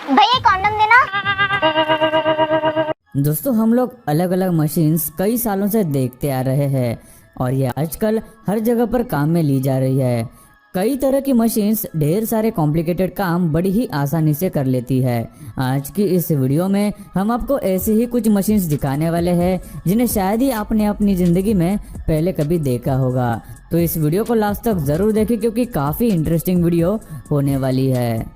भैया कॉन्डम देना। दोस्तों हम लोग अलग अलग मशीन्स कई सालों से देखते आ रहे हैं और ये आजकल हर जगह पर काम में ली जा रही है। कई तरह की मशीन्स ढेर सारे कॉम्प्लिकेटेड काम बड़ी ही आसानी से कर लेती है। आज की इस वीडियो में हम आपको ऐसी ही कुछ मशीन्स दिखाने वाले हैं जिन्हें शायद ही आपने अपनी ज़िंदगी में पहले कभी देखा होगा। तो इस वीडियो को लास्ट तक ज़रूर देखें क्योंकि काफ़ी इंटरेस्टिंग वीडियो होने वाली है।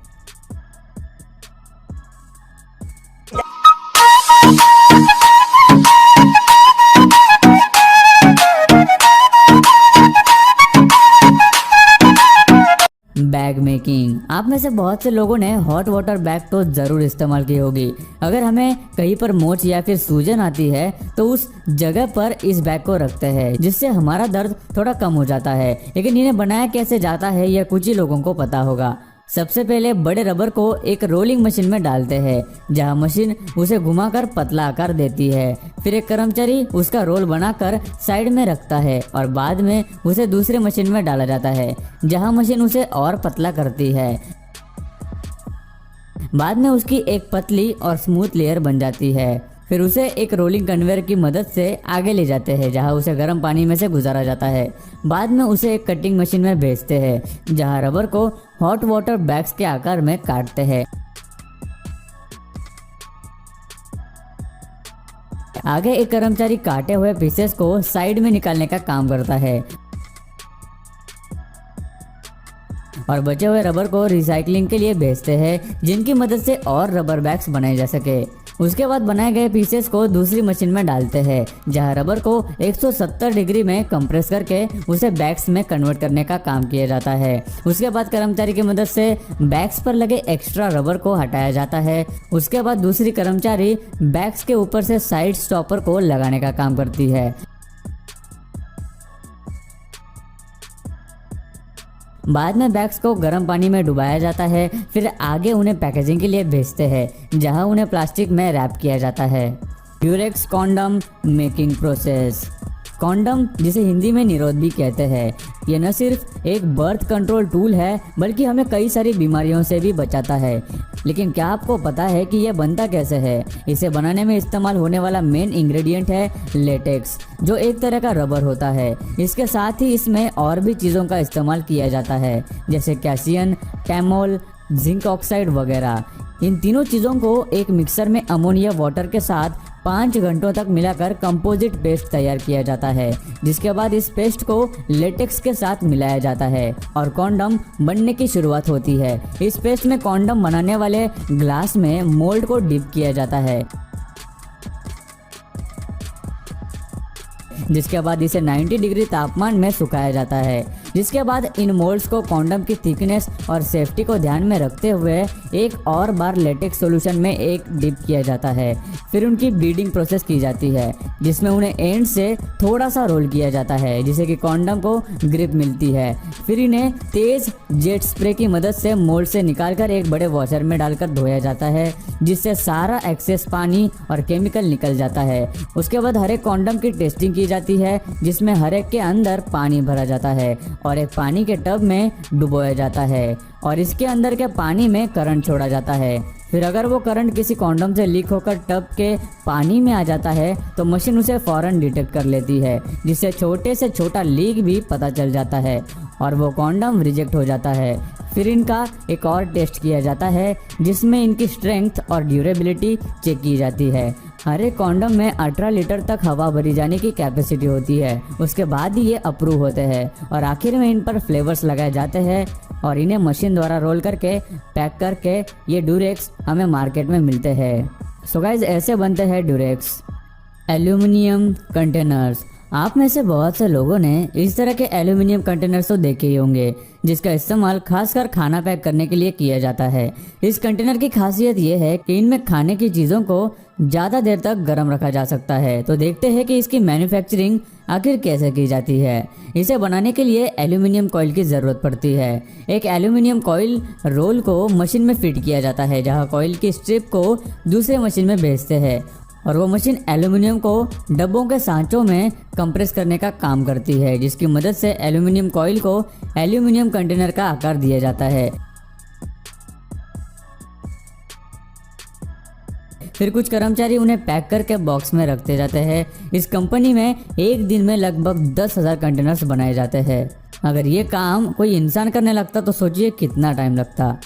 Bag making. आप में से बहुत से लोगों ने हॉट वाटर बैग तो ज़रूर इस्तेमाल की होगी। अगर हमें कहीं पर मोच या फिर सूजन आती है तो उस जगह पर इस बैग को रखते हैं जिससे हमारा दर्द थोड़ा कम हो जाता है। लेकिन इन्हें बनाया कैसे जाता है यह कुछ ही लोगों को पता होगा। सबसे पहले बड़े रबर को एक रोलिंग मशीन में डालते हैं जहां मशीन उसे घुमाकर पतला आकार देती है। फिर एक कर्मचारी उसका रोल बनाकर साइड में रखता है और बाद में उसे दूसरे मशीन में डाला जाता है जहां मशीन उसे और पतला करती है। बाद में उसकी एक पतली और स्मूथ लेयर बन जाती है। फिर उसे एक रोलिंग कन्वेयर की मदद से आगे ले जाते हैं जहां उसे गर्म पानी में से गुजारा जाता है। बाद में उसे एक कटिंग मशीन में भेजते हैं जहां रबर को हॉट वाटर बैग्स के आकार में काटते हैं। आगे एक कर्मचारी काटे हुए पीसेस को साइड में निकालने का काम करता है और बचे हुए रबर को रिसाइकलिंग के लिए भेजते हैं जिनकी मदद से और रबर बैग्स बनाए जा सके। उसके बाद बनाए गए पीसेस को दूसरी मशीन में डालते हैं जहां रबर को 170 डिग्री में कंप्रेस करके उसे बैग्स में कन्वर्ट करने का काम किया जाता है। उसके बाद कर्मचारी की मदद से बैग्स पर लगे एक्स्ट्रा रबर को हटाया जाता है। उसके बाद दूसरी कर्मचारी बैग्स के ऊपर से साइड स्टॉपर को लगाने का काम करती है। बाद में बैग्स को गर्म पानी में डुबाया जाता है। फिर आगे उन्हें पैकेजिंग के लिए भेजते हैं जहां उन्हें प्लास्टिक में रैप किया जाता है। Durex condom making process. Condom जिसे हिंदी में निरोध भी कहते हैं, यह न सिर्फ एक बर्थ कंट्रोल टूल है बल्कि हमें कई सारी बीमारियों से भी बचाता है। लेकिन क्या आपको पता है कि यह बनता कैसे है? इसे बनाने में इस्तेमाल होने वाला मेन इंग्रेडिएंट है लेटेक्स, जो एक तरह का रबर होता है। इसके साथ ही इसमें और भी चीज़ों का इस्तेमाल किया जाता है जैसे कैल्शियम, टैमोल, जिंक ऑक्साइड वगैरह। इन तीनों चीज़ों को एक मिक्सर में अमोनिया वाटर के साथ 5 घंटों तक मिलाकर कंपोजिट पेस्ट तैयार किया जाता है, जिसके बाद इस पेस्ट को लेटेक्स के साथ मिलाया जाता है और कॉन्डम बनने की शुरुआत होती है। इस पेस्ट में कॉन्डम बनाने वाले ग्लास में मोल्ड को डिप किया जाता है जिसके बाद इसे 90 डिग्री तापमान में सुखाया जाता है। जिसके बाद इन मोल्ड्स को कॉन्डम की थिकनेस और सेफ्टी को ध्यान में रखते हुए एक और बार लेटेक्स सॉल्यूशन में एक डिप किया जाता है। फिर उनकी बीडिंग प्रोसेस की जाती है जिसमें उन्हें एंड से थोड़ा सा रोल किया जाता है जिससे कि कॉन्डम को ग्रिप मिलती है। फिर इन्हें तेज जेट स्प्रे की मदद से मोल्ड से निकालकर एक बड़े वॉशर में डालकर धोया जाता है जिससे सारा एक्सेस पानी और केमिकल निकल जाता है। उसके बाद हर एक कॉन्डम की टेस्टिंग की जाती है जिसमें हर एक के अंदर पानी भरा जाता है और एक पानी के टब में डुबोया जाता है और इसके अंदर के पानी में करंट छोड़ा जाता है। फिर अगर वो करंट किसी कॉन्डम से लीक होकर टब के पानी में आ जाता है तो मशीन उसे फौरन डिटेक्ट कर लेती है जिससे छोटे से छोटा लीक भी पता चल जाता है और वो कॉन्डम रिजेक्ट हो जाता है। फिर इनका एक और टेस्ट किया जाता है जिसमें इनकी स्ट्रेंथ और ड्यूरेबिलिटी चेक की जाती है। हर एक कॉन्डम में 18 लीटर तक हवा भरी जाने की कैपेसिटी होती है। उसके बाद ही ये अप्रूव होते हैं और आखिर में इन पर फ्लेवर्स लगाए जाते हैं और इन्हें मशीन द्वारा रोल करके पैक करके ये ड्यूरेक्स हमें मार्केट में मिलते हैं। सो गाइस, ऐसे बनते हैं ड्यूरेक्स। Aluminium containers. आप में से बहुत से लोगों ने इस तरह के एल्यूमिनियम कंटेनर्स तो देखे ही होंगे जिसका इस्तेमाल खासकर खाना पैक करने के लिए किया जाता है। इस कंटेनर की खासियत ये है कि इनमें खाने की चीज़ों को ज़्यादा देर तक गर्म रखा जा सकता है। तो देखते हैं कि इसकी मैन्युफैक्चरिंग आखिर कैसे की जाती है। इसे बनाने के लिए एल्यूमिनियम कॉइल की ज़रूरत पड़ती है। एक एल्यूमिनियम कॉइल रोल को मशीन में फिट किया जाता है जहाँ कॉइल की स्ट्रिप को दूसरे मशीन में भेजते हैं और वो मशीन एल्यूमिनियम को डब्बों के सांचों में कंप्रेस करने का काम करती है जिसकी मदद से एल्यूमिनियम कॉइल को एल्यूमिनियम कंटेनर का आकार दिया जाता है। फिर कुछ कर्मचारी उन्हें पैक करके बॉक्स में रखते जाते हैं। इस कंपनी में एक दिन में लगभग 10,000 कंटेनर्स बनाए जाते हैं। अगर ये काम कोई इंसान करने लगता तो सोचिए कितना टाइम लगता।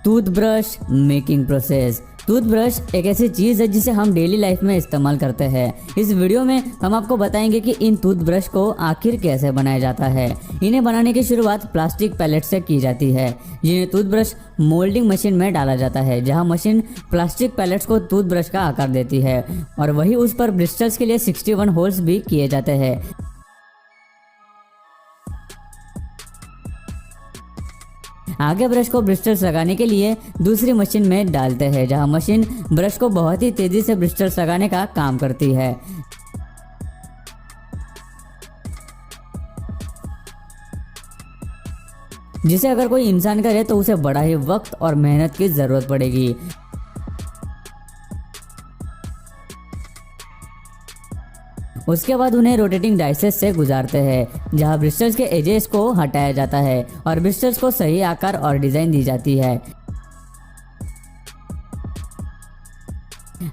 Toothbrush making process. टूथब्रश एक ऐसी चीज़ है जिसे हम डेली लाइफ में इस्तेमाल करते हैं। इस वीडियो में हम आपको बताएंगे कि इन टूथब्रश को आखिर कैसे बनाया जाता है। इन्हें बनाने की शुरुआत प्लास्टिक पैलेट से की जाती है, जिन्हें टूथब्रश मोल्डिंग मशीन में डाला जाता है, जहां मशीन प्लास्टिक पैलेट्स को टूथब्रश का आकार देती है और वही उस पर ब्रिस्टल्स के लिए 61 होल्स भी किए जाते हैं। आगे ब्रश को ब्रिस्टल्स लगाने के लिए दूसरी मशीन में डालते हैं, जहां मशीन ब्रश को बहुत ही तेजी से ब्रिस्टल्स लगाने का काम करती है। जिसे अगर कोई इंसान करे तो उसे बड़ा ही वक्त और मेहनत की जरूरत पड़ेगी। उसके बाद उन्हें रोटेटिंग डाइसेस से गुजारते हैं, जहां ब्रिस्टल्स के एजेस को हटाया जाता है और ब्रिस्टल्स को सही आकार और डिजाइन दी जाती है।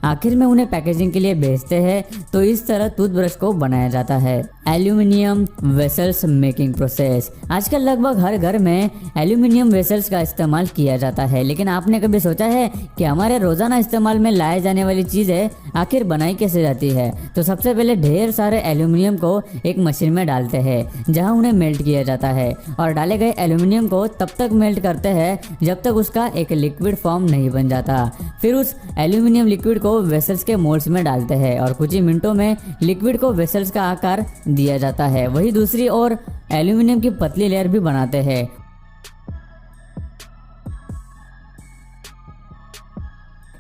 आखिर में उन्हें पैकेजिंग के लिए भेजते हैं। तो इस तरह टूथब्रश को बनाया जाता है। Aluminium vessels making process. आजकल लगभग हर घर में एल्यूमिनियम वेसल्स का इस्तेमाल किया जाता है, लेकिन आपने कभी सोचा है कि हमारे रोजाना इस्तेमाल में लाए जाने वाली चीजें आखिर बनाई कैसे जाती है? तो सबसे पहले ढेर सारे एल्यूमिनियम को एक मशीन में डालते हैं, जहां उन्हें मेल्ट किया जाता है और डाले गए एल्यूमिनियम को तब तक मेल्ट करते हैं जब तक उसका एक लिक्विड फॉर्म नहीं बन जाता। फिर उस एल्यूमिनियम लिक्विड को वेसल्स के मोल्ड्स में डालते हैं और कुछ ही मिनटों में लिक्विड को वेसल्स का आकार दिया जाता है। वही दूसरी ओर एल्यूमिनियम की पतली लेयर भी बनाते हैं।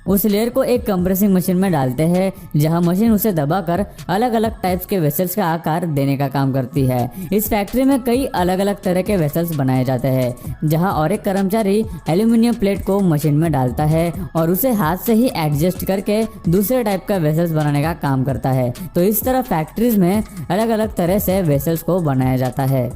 उस लेयर को एक कंप्रेसिंग मशीन में डालते हैं, जहां मशीन उसे दबाकर अलग अलग टाइप्स के वेसल्स का आकार देने का काम करती है। इस फैक्ट्री में कई अलग अलग तरह के वेसल्स बनाए जाते हैं, जहां और एक कर्मचारी एल्यूमिनियम प्लेट को मशीन में डालता है और उसे हाथ से ही एडजस्ट करके दूसरे टाइप का वेसल्स बनाने का काम करता है। तो इस तरह फैक्ट्रीज में अलग अलग तरह से वेसल्स को बनाया जाता है।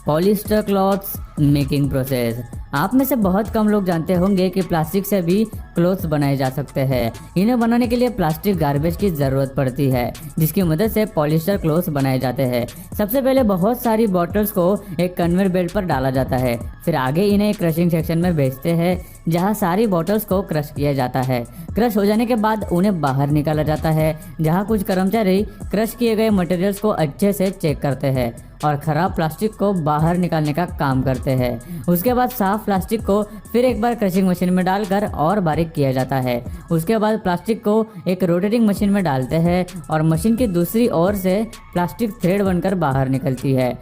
Polyester clothes making process. आप में से बहुत कम लोग जानते होंगे कि प्लास्टिक से भी क्लोथ्स बनाए जा सकते हैं। इन्हें बनाने के लिए प्लास्टिक गार्बेज की ज़रूरत पड़ती है, जिसकी मदद से पॉलिस्टर क्लोथ्स बनाए जाते हैं। सबसे पहले बहुत सारी बॉटल्स को एक कन्वेयर बेल्ट पर डाला जाता है, फिर आगे इन्हें एक क्रशिंग सेक्शन में भेजते हैं, जहां सारी बॉटल्स को क्रश किया जाता है। क्रश हो जाने के बाद उन्हें बाहर निकाला जाता है, जहां कुछ कर्मचारी क्रश किए गए मटेरियल्स को अच्छे से चेक करते हैं और खराब प्लास्टिक को बाहर निकालने का काम करते हैं। उसके बाद साफ प्लास्टिक को फिर एक बार क्रशिंग मशीन में डालकर और बारीक किया जाता है। उसके बाद प्लास्टिक को एक रोटेटिंग मशीन में डालते हैं और मशीन की दूसरी ओर से प्लास्टिक थ्रेड बनकर बाहर निकलती है।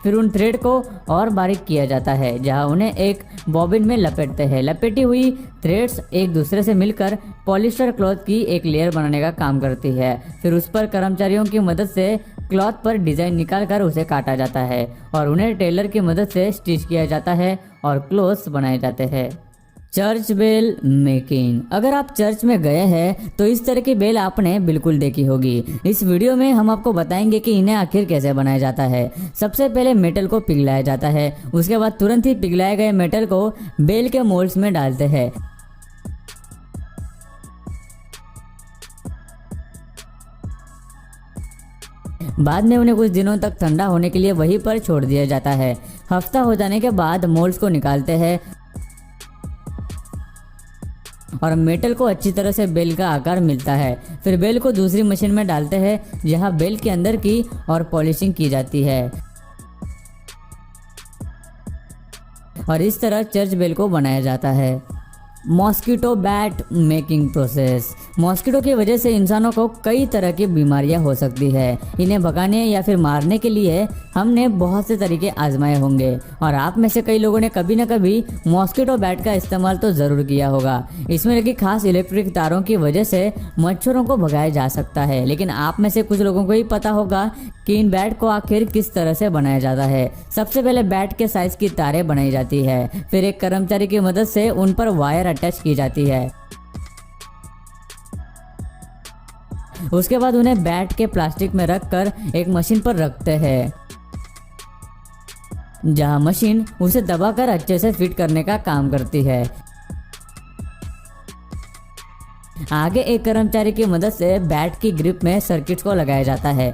फिर उन थ्रेड को और बारीक किया जाता है, जहां उन्हें एक बॉबिन में लपेटते हैं। लपेटी हुई थ्रेड्स एक दूसरे से मिलकर पॉलिस्टर क्लॉथ की एक लेयर बनाने का काम करती है। फिर उस पर कर्मचारियों की मदद से क्लॉथ पर डिजाइन निकालकर उसे काटा जाता है और उन्हें टेलर की मदद से स्टिच किया जाता है और क्लोथ्स बनाए जाते हैं। Church bell making. अगर आप चर्च में गए हैं तो इस तरह की बेल आपने बिल्कुल देखी होगी। इस वीडियो में हम आपको बताएंगे कि इन्हें आखिर कैसे बनाया जाता है। सबसे पहले मेटल को पिघलाया जाता है, उसके बाद तुरंत ही पिघलाए गए मेटल को बेल के मोल्ड्स में डालते हैं। बाद में उन्हें कुछ दिनों तक ठंडा होने के लिए वहीं पर छोड़ दिया जाता है। हफ्ता हो जाने के बाद मोल्ड्स को निकालते हैं और मेटल को अच्छी तरह से बेल का आकार मिलता है। फिर बेल को दूसरी मशीन में डालते हैं, जहां बेल के अंदर की और पॉलिशिंग की जाती है और इस तरह चर्च बेल को बनाया जाता है। Mosquito bat making process. Mosquito की वजह से इंसानों को कई तरह की बीमारियां हो सकती है। इन्हें भगाने या फिर मारने के लिए हमने बहुत से तरीके आजमाए होंगे और आप में से कई लोगों ने कभी न कभी मॉस्किटो बैट का इस्तेमाल तो ज़रूर किया होगा। इसमें लगी खास इलेक्ट्रिक तारों की वजह से मच्छरों को भगाया जा सकता है, लेकिन आप में से कुछ लोगों को ही पता होगा कि इन बैट को आखिर किस तरह से बनाया जाता है। सबसे पहले बैट के साइज की तारें बनाई जाती है, फिर एक कर्मचारी की मदद से उन पर वायर अटैच की जाती है। उसके बाद उन्हें बैट के प्लास्टिक में रखकर एक मशीन पर रखते हैं, जहां मशीन उसे दबाकर अच्छे से फिट करने का काम करती है। आगे एक कर्मचारी की मदद से बैट की ग्रिप में सर्किट को लगाया जाता है।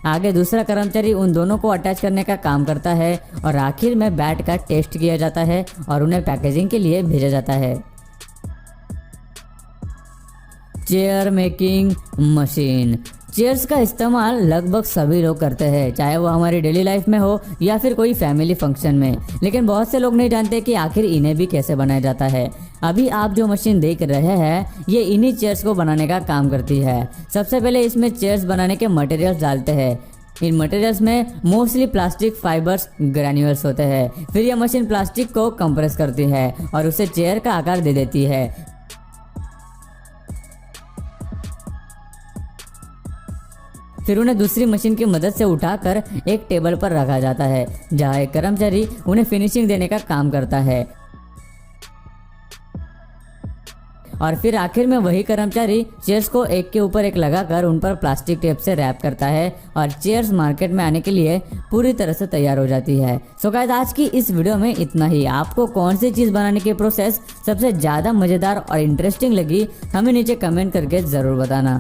आगे दूसरा कर्मचारी उन दोनों को अटैच करने का काम करता है और आखिर में बैट का टेस्ट किया जाता है और उन्हें पैकेजिंग के लिए भेजा जाता है। Chair making machine. चेयर्स का इस्तेमाल लगभग सभी लोग करते हैं, चाहे वो हमारी डेली लाइफ में हो या फिर कोई फैमिली फंक्शन में। लेकिन बहुत से लोग नहीं जानते कि आखिर इन्हें भी कैसे बनाया जाता है। अभी आप जो मशीन देख रहे हैं ये इन्हीं चेयर्स को बनाने का काम करती है। सबसे पहले इसमें चेयर्स बनाने के मटेरियल्स डालते हैं। इन मटेरियल्स में मोस्टली प्लास्टिक फाइबर्स ग्रैन्यूल्स होते हैं। फिर यह मशीन प्लास्टिक को कंप्रेस करती है और उसे चेयर का आकार दे देती है। फिर उन्हें दूसरी मशीन की मदद से उठाकर एक टेबल पर रखा जाता है, जहां एक कर्मचारी उन्हें फिनिशिंग देने का काम करता है। और फिर आखिर में वही कर्मचारी चेयर्स को एक के ऊपर एक लगाकर उन पर प्लास्टिक टेप से रैप करता है और चेयर्स मार्केट में आने के लिए पूरी तरह से तैयार हो जाती है। सो गाइस, आज की इस वीडियो में इतना ही। आपको कौन सी चीज़ बनाने की प्रोसेस सबसे ज़्यादा मज़ेदार और इंटरेस्टिंग लगी, हमें नीचे कमेंट करके ज़रूर बताना।